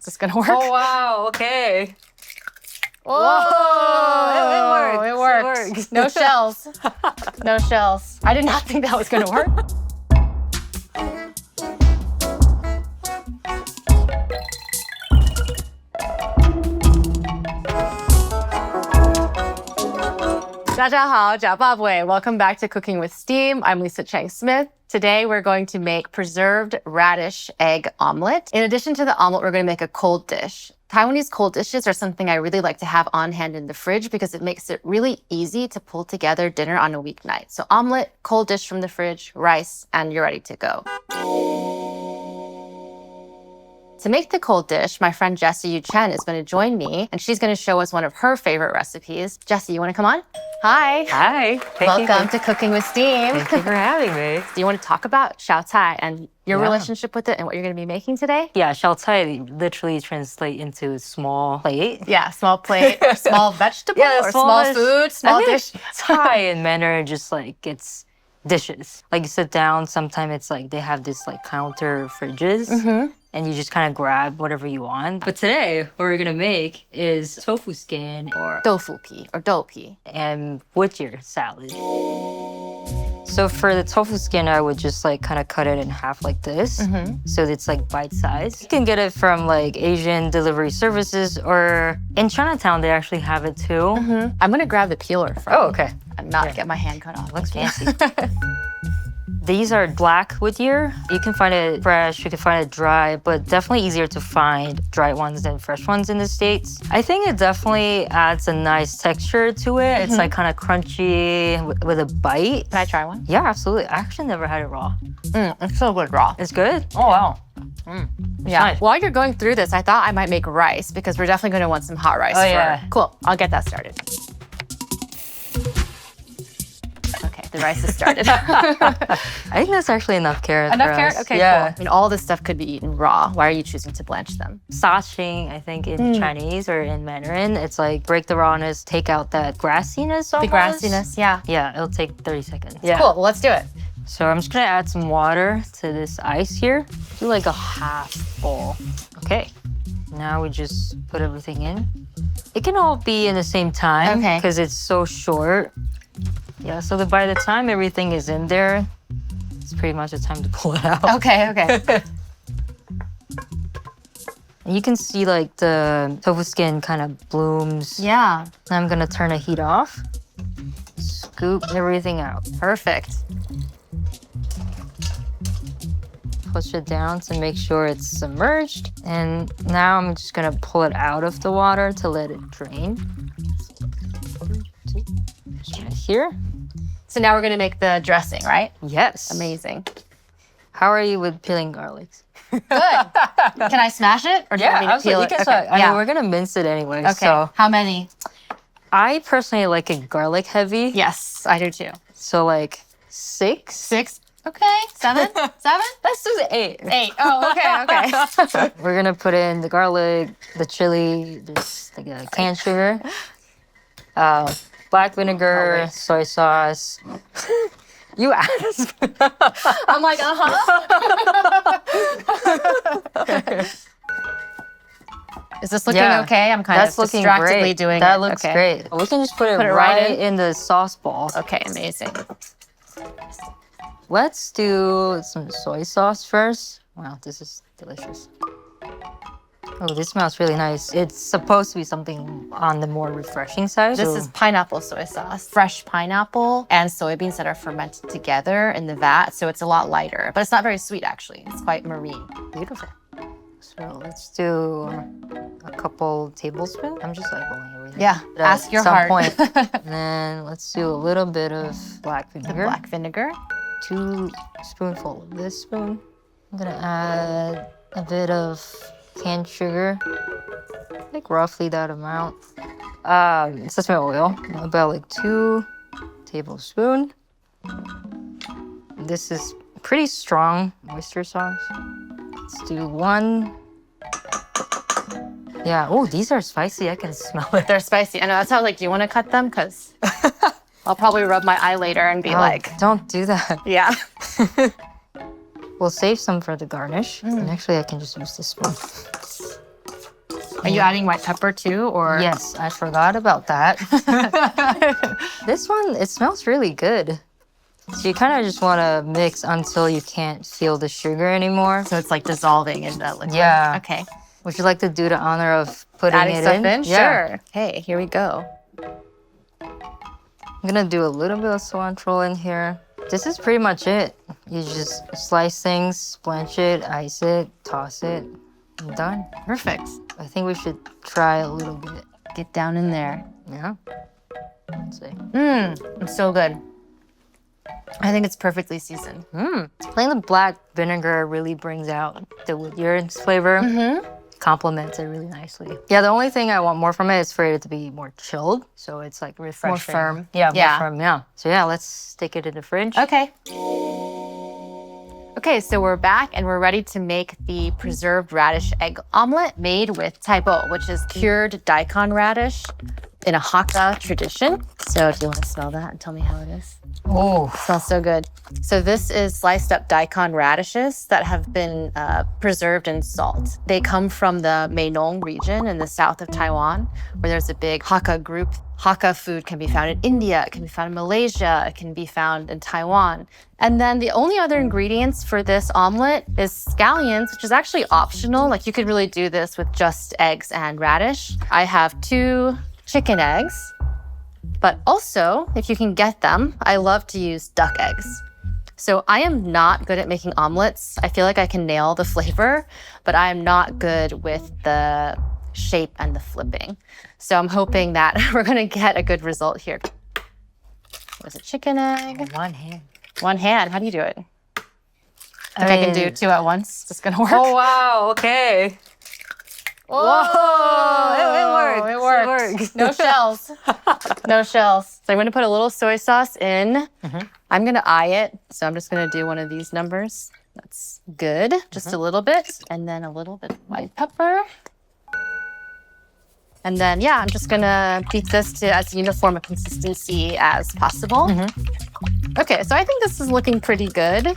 Is this gonna work? Oh, wow. Okay. Whoa! It works. No shells. No shells. I did not think that was gonna work. Welcome back to Cooking with Steam. I'm Lisa Chang Smith. Today we're going to make preserved radish egg omelet. In addition to the omelet, we're going to make a cold dish. Taiwanese cold dishes are something I really like to have on hand in the fridge because it makes it really easy to pull together dinner on a weeknight. So omelet, cold dish from the fridge, rice, and you're ready to go. To make the cold dish, my friend Jessie YuChen is going to join me, and she's going to show us one of her favorite recipes. Jessie, you want to come on? Hi. Hi. Welcome to Cooking with Steam. Thank you for having me. Do you want to talk about xiao cai and your relationship with it and what you're going to be making today? Yeah, xiao cai literally translate into small plate. Yeah, small plate or small vegetable or small food, small dish. Thai in Mandarin just like it's dishes. Like you sit down, sometimes it's like they have this like counter fridges. And you just kind of grab whatever you want. But today, what we're gonna make is tofu skin or Tofu pi or dou pi. and wood ear salad. So for the tofu skin, I would just like kind of cut it in half like this. So it's like bite size. You can get it from like Asian delivery services or in Chinatown, they actually have it too. I'm going to grab the peeler from Oh, okay. and not get my hand cut off. Looks fancy. These are black wood ear. You can find it fresh, you can find it dry, but definitely easier to find dry ones than fresh ones in the States. I think it definitely adds a nice texture to it. It's like kind of crunchy with a bite. Can I try one? Yeah, absolutely. I actually never had it raw. It's so good raw. It's good? Oh, wow. Yeah. nice. While you're going through this, I thought I might make rice because we're definitely going to want some hot rice. Cool. I'll get that started. Okay, the rice is started. I think that's actually enough carrots. Enough for carrot? us. Okay, yeah. cool. I mean, all this stuff could be eaten raw. Why are you choosing to blanch them? Sashing, I think in Chinese or in Mandarin, it's like break the rawness, take out that grassiness The almost. grassiness, yeah. Yeah, it'll take 30 seconds. Cool, well, let's do it. So I'm just gonna add some water to this ice here. Do like a half bowl. Okay. Now we just put everything in. It can all be in the same time because it's so short. Yeah, so that by the time everything is in there, it's pretty much the time to pull it out. Okay. And you can see like the tofu skin kind of blooms. Yeah. Now I'm gonna turn the heat off. Scoop everything out. Perfect. Push it down to make sure it's submerged. And now I'm just gonna pull it out of the water to let it drain. Right here. So now we're going to make the dressing, right? Yes. Amazing. How are you with peeling garlics? Good. Can I smash it? Or do you want me to peel absolutely. it? You can start. I mean, we're gonna mince it anyway. Okay. So How many? I personally like it garlic heavy. Yes, I do too. So like 6. 6? Okay. 7? 7? Let's do 8. 8. Oh, okay. We're gonna put in the garlic, the chili, just like a canned sugar, black vinegar, soy sauce. You asked. I'm like, Is this looking okay? I'm kind of distractedly great. doing that it. looks Okay. great. We can just put it right right in the sauce ball. Okay, amazing. Let's do some soy sauce first. Wow, this is delicious. Oh, this smells really nice. It's supposed to be something on the more refreshing side. This is pineapple soy sauce. Fresh pineapple and soybeans that are fermented together in the vat, so it's a lot lighter. But it's not very sweet, actually. It's quite marine. Beautiful. So let's do a couple tablespoons. I'm just eyeballing everything. Yeah, ask your heart. Point. And then let's do a little bit of black vinegar. Black vinegar. 2 spoonfuls of this spoon. I'm gonna add a bit of canned sugar, like roughly that amount. Sesame oil, about like 2 tablespoons. This is pretty strong oyster sauce. Let's do 1. Yeah, oh, these are spicy. I can smell it. They're spicy. I know, that's how, like, do you want to cut them? Because I'll probably rub my eye later and be like... Don't do that. Yeah. We'll save some for the garnish. And actually, I can just use this spoon. Are you adding white pepper too, or? Yes, I forgot about that. This one, it smells really good. So you kind of just want to mix until you can't feel the sugar anymore. So it's like dissolving in that liquid. Yeah. Okay. Would you like to do the honor of putting Adding it stuff in? Yeah. Sure. Okay, here we go. I'm gonna do a little bit of cilantro in here. This is pretty much it. You just slice things, blanch it, ice it, toss it, and done. Perfect. I think we should try a little bit. Get down in there. Yeah. Let's see. It's so good. I think it's perfectly seasoned. Plain the black vinegar really brings out the wood urine flavor. Complements it really nicely. Yeah, the only thing I want more from it is for it to be more chilled. So it's like refreshing. More firm. Yeah, Yeah. more firm, yeah. So yeah, let's stick it in the fridge. Okay. Okay, so we're back and we're ready to make the preserved radish egg omelet made with taibo, which is cured daikon radish in a Hakka tradition. So do you want to smell that and tell me how it is? Oh, Smells so good. So this is sliced up daikon radishes that have been preserved in salt. They come from the Meinong region in the south of Taiwan, where there's a big Hakka group. Hakka food can be found in India, it can be found in Malaysia, it can be found in Taiwan. And then the only other ingredients for this omelet is scallions, which is actually optional. Like you could really do this with just eggs and radish. I have 2 chicken eggs. But also, if you can get them, I love to use duck eggs. So I am not good at making omelets. I feel like I can nail the flavor, but I am not good with the shape and the flipping. So I'm hoping that we're gonna get a good result here. There's a chicken egg. one hand. One hand, how do you do it? I can do 2 at once. Is this gonna work? Oh, wow, okay. Whoa, it works. No shells. No shells. So I'm going to put a little soy sauce in. I'm going to eye it. So I'm just going to do one of these numbers. That's good. Just a little bit. And then a little bit of white pepper. And then, yeah, I'm just going to beat this to as uniform a consistency as possible. Okay, so I think this is looking pretty good.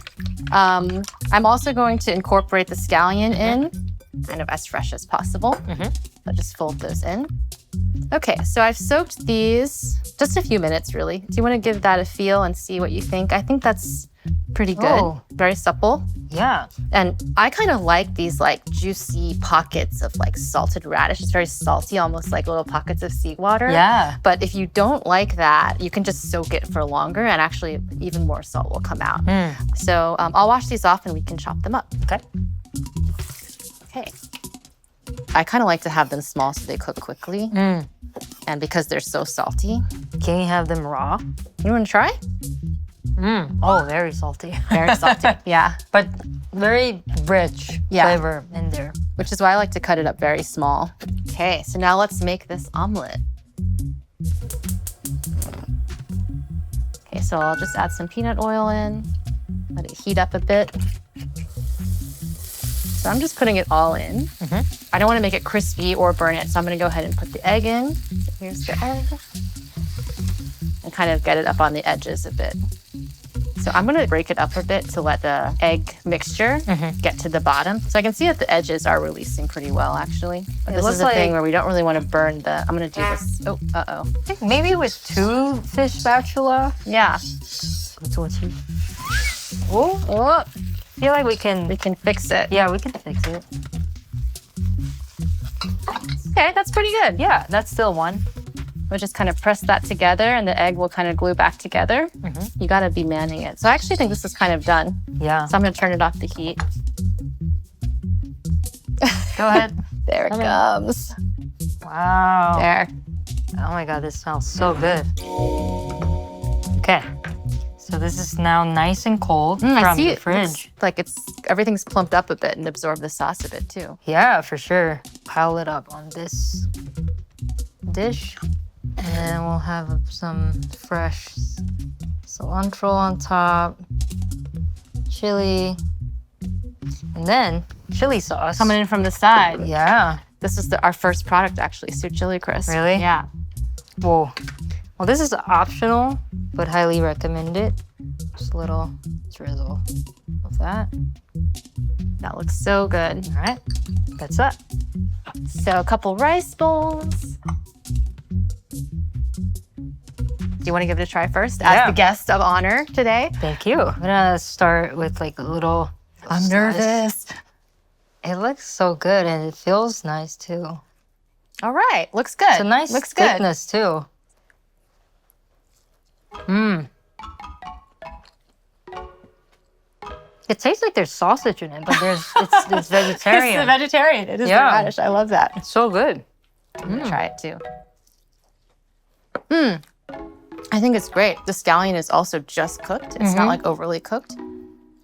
I'm also going to incorporate the scallion in. Kind of as fresh as possible. So just fold those in. Okay, so I've soaked these just a few minutes, really. Do you want to give that a feel and see what you think? I think that's pretty good. Oh. Very supple. Yeah. And I kind of like these like juicy pockets of like salted radish. It's very salty, almost like little pockets of seawater. Yeah. But if you don't like that, you can just soak it for longer and actually even more salt will come out. So I'll wash these off and we can chop them up. Okay. Okay. I kind of like to have them small so they cook quickly. And because they're so salty. Can you have them raw? You want to try? Oh, very salty. Very salty, yeah. But very rich flavor in there. Which is why I like to cut it up very small. Okay, so now let's make this omelet. Okay, so I'll just add some peanut oil in. Let it heat up a bit. So I'm just putting it all in. I don't want to make it crispy or burn it, so I'm going to go ahead and put the egg in. So here's the egg. And kind of get it up on the edges a bit. So I'm going to break it up a bit to let the egg mixture get to the bottom. So I can see that the edges are releasing pretty well, actually. But this is a thing where we don't really want to burn the... I'm going to do this. Oh, uh-oh. I think maybe with 2 fish spatula. Yeah. Oh. I feel like we can fix it. Yeah, we can fix it. Okay, that's pretty good. Yeah, that's still one. We'll just kind of press that together and the egg will kind of glue back together. You gotta be manning it. So I actually think this is kind of done. Yeah. So I'm gonna turn it off the heat. Go ahead. There it comes. Wow. There. Oh my God, this smells so good. Okay. So this is now nice and cold from the fridge. Like everything's plumped up a bit and absorbed the sauce a bit too. Yeah, for sure. Pile it up on this dish. And then we'll have some fresh cilantro on top, chili, and then chili sauce. Coming in from the side. Yeah. This is our first product actually, sweet chili crisp. Really? Yeah. Whoa. Well, this is optional, but highly recommended. Just a little drizzle of that. That looks so good. All right, that's that. So a couple rice bowls. Do you want to give it a try first as the guest of honor today? Thank you. I'm gonna start with like a little. I'm nervous. It looks so good and it feels nice too. All right, looks good. It's a nice thickness too. It tastes like there's sausage in it, but it's vegetarian. It's the vegetarian. It is the radish. I love that. It's so good. I'm gonna try it too. I think it's great. The scallion is also just cooked. It's not like overly cooked.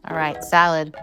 All right, salad.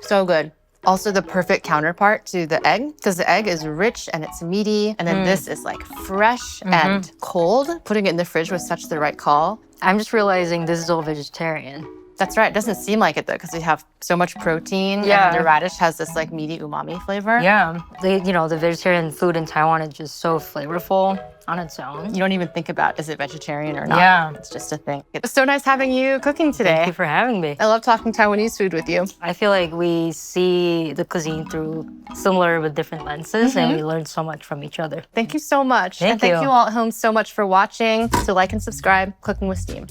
So good. Also the perfect counterpart to the egg, because the egg is rich and it's meaty, and then this is like fresh and cold. Putting it in the fridge was such the right call. I'm just realizing this is all vegetarian. That's right. It doesn't seem like it though, because we have so much protein. Yeah. And the radish has this like meaty umami flavor. Yeah. The vegetarian food in Taiwan is just so flavorful on its own. You don't even think about, is it vegetarian or not? Yeah. It's just a thing. It's so nice having you cooking today. Thank you for having me. I love talking Taiwanese food with you. I feel like we see the cuisine through similar but different lenses, and we learn so much from each other. Thank you so much. And thank you all at home so much for watching. So like and subscribe, Cooking with Steam.